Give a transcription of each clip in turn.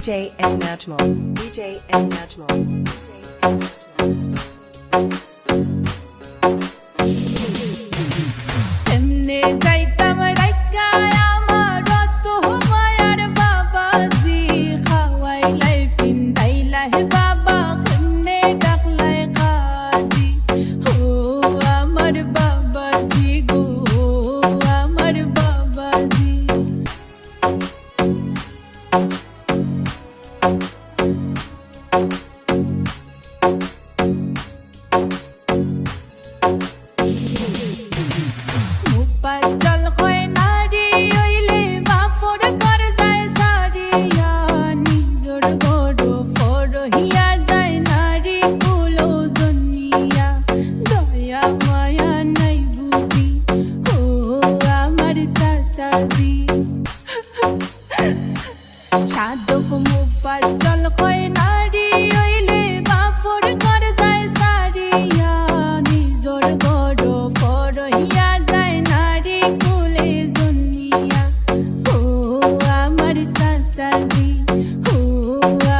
DJ and Najmal. DJ and Najmal. এমনে যাইতাম রাইকা আমার রত মায়ার বাবাজি খাওয়াইলাই পিন্দাইলাই বাবা কেমনে ডাকলাই কাজী ও আমার বাবাজি গো আমার বাবাজি পাচল কয় নারী হইলে বাপর ঘর যায় সারিয়া নিজর গড় পরহিয়া যায় নারী কুলো জন্মিয়া দয়া মায়া নাই বুঝি ও আমার সাসাজি সাধক মুপাচল কয় নারী হইলে বাপর ঘর যায় সারিয়া নিজর গড় পরহিয়া যায় নারী কুলে জন্মিয়া ও আমার সাসাজি ও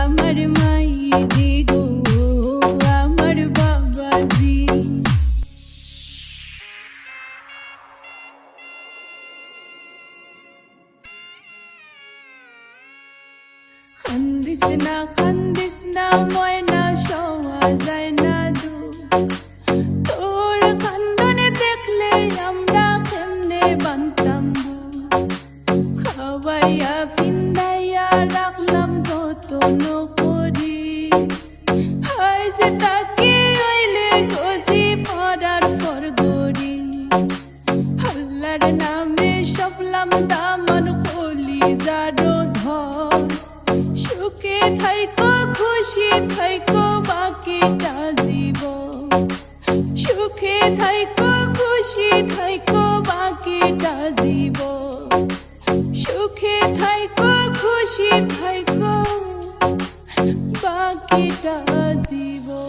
আমার মাইজি গো আমার বাবাজি খান্দিস না ময়না শোয়া যায় না দুঃখ তোর কান্দনে দেখলে আমরা কেমনে বানতাম খাওয়াইয়া পিন্দাইয়া রাখলাম যতন করি হাই যে তাকে হইলে গজি পড়ার পর গড়ি আল্লাহর নামে সপলাম দামান কলি যারো ধর সুখে থাইকো খুশি থাইকো বাকিটা জীবন সুখে থাইকো খুশি থাইকো বাকিটা জীবন সুখে থাইকো খুশি থাইকো বাকিটা জীবন